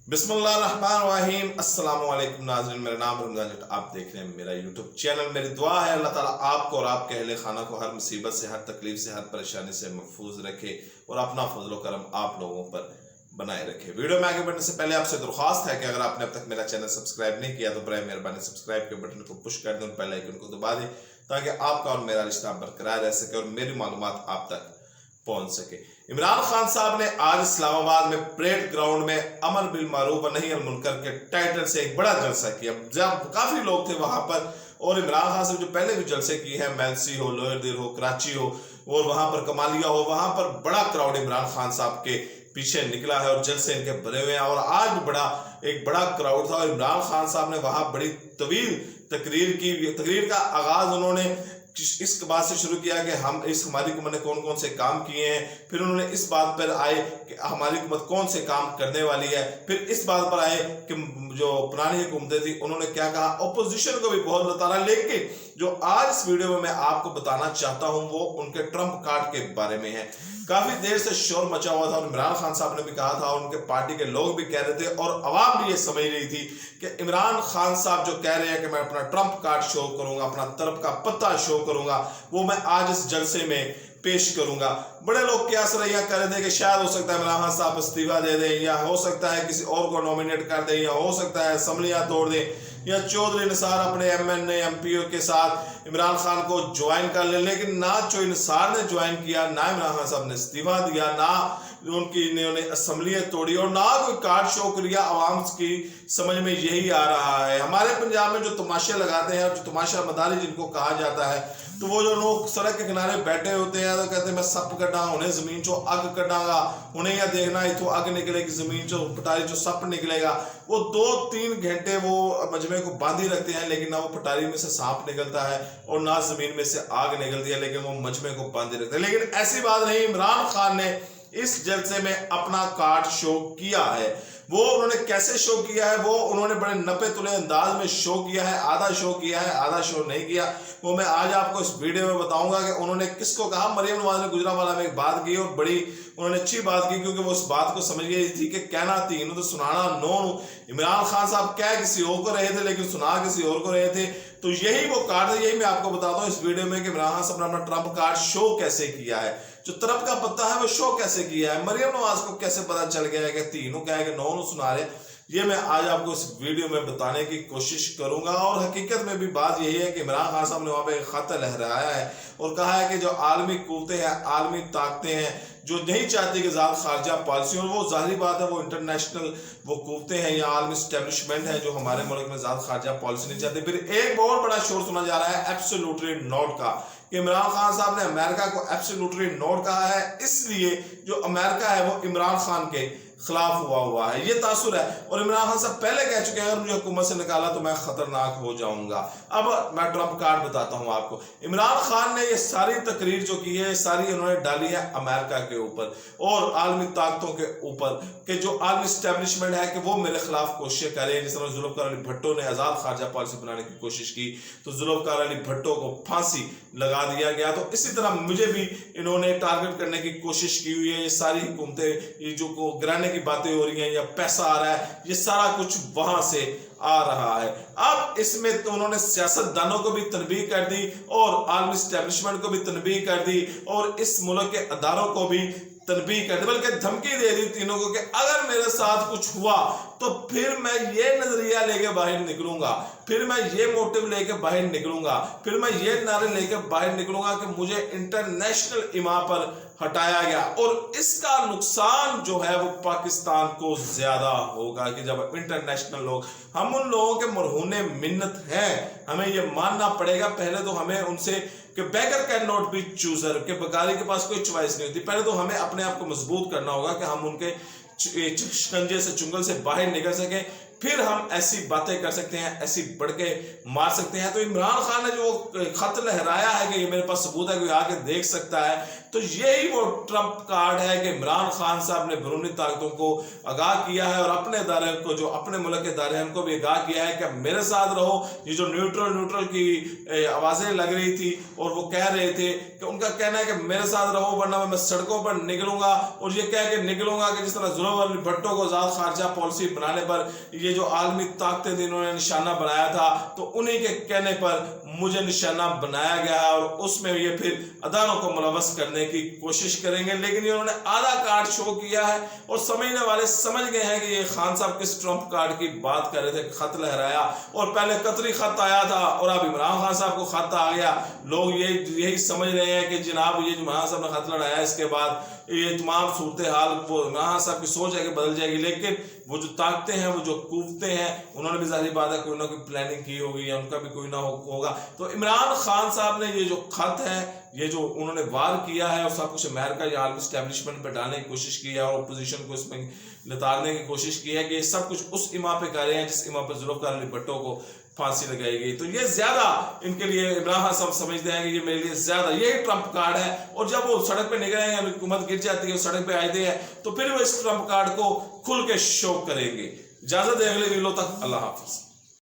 बिस्मिल्लाहिर्रहमानिर्रहीम। अस्सलाम वालेकुम नाज़रीन, मेरा नाम रमज़ान जट, आप देख रहे हैं मेरा यूट्यूब चैनल। मेरी दुआ है अल्लाह ताला आपको और आपके अहले खाना को हर मुसीबत से, हर तकलीफ से, हर परेशानी से महफूज रखे और अपना फजल व करम आप लोगों पर बनाए रखे। वीडियो में आगे बढ़ने से पहले आपसे दरख्वास्त है कि अगर आपने अब तक मेरा चैनल सब्सक्राइब नहीं किया तो बराए मेहरबानी सब्सक्राइब के बटन को पुश कर दें, बेल आइकन को दबा दें ताकि आपका और मेरा रिश्ता बरकरार रह सके और मेरी मालूमात आप तक पहुंच सके। इमरान खान साहब ने आज इस्लामाबाद में परेड ग्राउंड में अमर बिल मारूफ व नही अनिल मुनकर के टाइटल से एक बड़ा जलसा किया। जब काफी लोग थे वहां पर और इमरान खान साहब जो पहले भी जलसे किए हैं, मैलसी हो, लोअर दिल हो, कराची हो और वहां पर कमालिया हो, वहां पर बड़ा क्राउड इमरान खान साहब के पीछे निकला है और जलसे इनके भरे हुए हैं। और आज भी एक बड़ा क्राउड था और इमरान खान साहब ने वहां बड़ी तवील तकरीर की। तकरीर का आगाज उन्होंने इस बात से शुरू किया कि हम इस हमारी हुकूमत ने कौन कौन से काम किए हैं, फिर उन्होंने इस बात पर आए कि हमारी हुकूमत कौन से काम करने वाली है, फिर इस बात पर आए कि जो पुरानी हुकूमतें थी उन्होंने क्या कहा, ऑपोजिशन को भी बहुत बताना। लेकिन जो आज इस वीडियो में मैं आपको बताना चाहता हूं वो उनके ट्रंप कार्ड के बारे में है। काफी देर से शोर मचा हुआ था और इमरान खान साहब ने भी कहा था, उनके पार्टी के लोग भी कह रहे थे और अवाम भी ये समझ रही थी कि इमरान खान साहब जो कह रहे हैं कि मैं अपना ट्रंप कार्ड शो करूंगा, अपना तरफ का पत्ता शो करूंगा, वो मैं आज इस जलसे में पेश करूंगा। बड़े लोग क्या सरैया कर रहे थे कि शायद हो सकता है इमरान खान साहब इस्तीफा दे दें, या हो सकता है किसी और को नॉमिनेट कर दें, या हो सकता है असम्बलियां तोड़ दें, या चौधरी निसार अपने एमएनए एमपीओ के साथ इमरान खान को ज्वाइन कर ले। लेकिन ना चौधरी निसार ने ज्वाइन किया, ना इमरान खान साहब ने इस्तीफा दिया, ना उन्होंने असम्बलियां तोड़ी और ना कोई कार्ड शो किया। आवाम की समझ में यही आ रहा है। हमारे पंजाब में जो तमाशे लगाते हैं, जो तमाशा मदारी जिनको कहा जाता है, तो वो जो लोग सड़क के किनारे बैठे होते हैं तो कहते हैं मैं सप कटा, उन्हें जमीन चो अग कटांगा, उन्हें यह देखना इथों अग निकलेगी, जमीन चो पटारी चो सप निकलेगा। वो 2-3 घंटे वो मजमे को बांधी रखते हैं, लेकिन ना वो पटारी में से सांप निकलता है और ना जमीन में से आग निकलती है, लेकिन वो मजमे को बांधे रखते हैं। लेकिन ऐसी बात नहीं, इमरान खान ने इस जलसे में अपना कार्ड शो किया है। वो उन्होंने कैसे शो किया है, वो उन्होंने बड़े नपे तुले अंदाज में शो किया है। आधा शो किया है, आधा शो नहीं किया, वो मैं आज आपको इस वीडियो में बताऊंगा कि उन्होंने किसको कहा। मरियम नवाज ने गुजरांवाला में एक बात की और बड़ी उन्होंने अच्छी बात की, क्योंकि वो उस बात को समझ गई थी कि कहना 3 तो सुनाना 9। इमरान खान साहब कह किसी और को रहे थे लेकिन सुना किसी और को रहे थे। तो यही वो कार्ड है, यही मैं आपको बताता हूँ इस वीडियो में कि इमरान खान साहब ने अपना ट्रंप कार्ड शो कैसे किया है, जो तरफ का पत्ता है वो शो कैसे किया है। मरियम नवाज को कैसे पता चल गया है कि 3 कहे कि 9 सुना रहे, ये मैं आज आपको इस वीडियो में बताने की कोशिश करूंगा। और हकीकत में भी बात यही है कि इमरान खान साहब ने वहां पे एक खत लहराया है और कहा है कि जो आलमी कुव्वतें हैं, आलमी ताकतें हैं, जो नहीं चाहती कि ज़्यादा खारजा पॉलिसी, और वो जाहिर बात है वो इंटरनेशनल वो कुव्वतें हैं या आलमी स्टैब्लिशमेंट है जो हमारे मुल्क में ज़्यादा खारजा पॉलिसी नहीं चाहती। फिर एक बहुत बड़ा शोर सुना जा रहा है एब्सोल्युटली नॉट का, कि इमरान खान साहब ने अमेरिका को एब्सोल्युटली नॉट कहा है, इसलिए जो अमेरिका है वो इमरान खान के खिलाफ हुआ है, ये तासुर है। और इमरान खान साहब पहले कह चुके हैं अगर मुझे हुकूमत से निकाला तो मैं खतरनाक हो जाऊंगा। अब मैं ट्रंप कार्ड बताता हूं आपको। इमरान खान ने ये सारी तकरीर जो की है, सारी उन्होंने डाली है अमेरिका के ऊपर और आलमी ताकतों के ऊपर, कि जो आलमी स्टैब्लिशमेंट है कि वो मेरे खिलाफ कोशिश करे। जिस तरह जुल्फकार अली भट्टो ने आजाद खारजा पॉलिसी बनाने की कोशिश की तो जुल्फकार अली भट्टो को फांसी लगा दिया गया, तो इसी तरह मुझे भी इन्होंने टारगेट करने की कोशिश की हुई है। ये सारी हुकूमतें, ये जो को गिराने की बातें हो रही हैं या पैसा आ रहा है, ये सारा कुछ वहां से आ रहा है। अब इसमें तो उन्होंने सियासतदानों को भी तनबीह कर दी और आलमी स्टैब्लिशमेंट को भी तनबीह कर दी और इस मुल्क के अदारों को भी तनबीह कर दी, बल्कि धमकी दे दी तीनों को कि अगर मेरे साथ कुछ हुआ तो फिर मैं ये नजरिया लेके बाहर निकलूंगा, फिर मैं ये मोटिव लेके बाहर निकलूंगा, फिर मैं ये नारे लेके बाहर निकलूंगा कि मुझे इंटरनेशनल इमा पर हटाया गया और इसका नुकसान जो है वो पाकिस्तान को ज्यादा होगा। कि जब इंटरनेशनल लोग, हम उन लोगों के मरहूने मिन्नत हैं, हमें ये मानना पड़ेगा। पहले तो हमें उनसे कि बेगर कैन नॉट बी चूजर, के बगारी के पास कोई चॉइस नहीं होती। पहले तो हमें अपने आप को मजबूत करना होगा कि हम उनके शिकंजे से, चुंगल से बाहर निकल सके। फिर हम ऐसी बातें कर सकते हैं, ऐसी बढ़ के मार सकते हैं। तो इमरान खान ने जो खत लहराया है कि ये मेरे पास सबूत है, कोई आके देख सकता है, तो यही वो ट्रम्प कार्ड है कि इमरान खान साहब ने बैरूनी ताकतों को आगाह किया है और अपने इदारे को, जो अपने मुल्क के इदारे हैं, उनको भी आगाह किया है कि मेरे साथ रहो। ये जो न्यूट्रल की आवाजें लग रही थी और वो कह रहे थे कि उनका कहना है कि मेरे साथ रहो वरना मैं सड़कों पर निकलूंगा, और ये कह के निकलूंगा कि जिस तरह जुल्म भुट्टो को आजाद खारजा पॉलिसी बनाने पर ये जो आलमी ताकतें जिन्होंने निशाना बनाया था, तो उन्हीं के कहने पर मुझे निशाना बनाया गया है और उसमें ये फिर अदारों को मुलवस करने की कोशिश करेंगे। लेकिन इन्होंने आधा कार्ड शो किया है और समझने वाले समझ गए हैं कि ये खान साहब किस ट्रम्प कार्ड की बात कर रहे थे। खत लहराया और पहले कतरी खत आया था और अब इमरान खान साहब को खत आ गया। लोग यही समझ रहे हैं कि जनाब ये इमरान साहब ने खत लड़ाया, इसके बाद ये तमाम सूरत हाल वो इमरान साहब की सोच है कि बदल जाएगी। लेकिन वो जो ताकतें हैं, वो जो कुव्वतें हैं, उन्होंने भी जाहिर बात है कोई ना कोई प्लानिंग की होगी या उनका भी कोई ना होगा। तो इमरान खान साहब ने ये जो खत है, ये जो उन्होंने वार किया है और सब कुछ अमेरिका या आलमी स्टैब्लिशमेंट पर डालने की कोशिश की है और अपोजिशन को इसमें लताड़ने की कोशिश की है कि ये सब कुछ उस इमाम पे कर रहे हैं जिस इमाम पर जुल्फ़िकार अली भुट्टो को फांसी लगाई गई। तो ये ज्यादा इनके लिए इमरान खान साहब समझते हैं कि ये मेरे लिए ज्यादा यही ट्रम्प कार्ड है। और जब वो सड़क पे निकलेंगे, हुकूमत गिर जाती है, सड़क पे आए हैं, तो फिर वो इस ट्रम्प कार्ड को खुल के शो करेंगे। इजाजत है अगले वीडियो तक, अल्लाह हाफिज।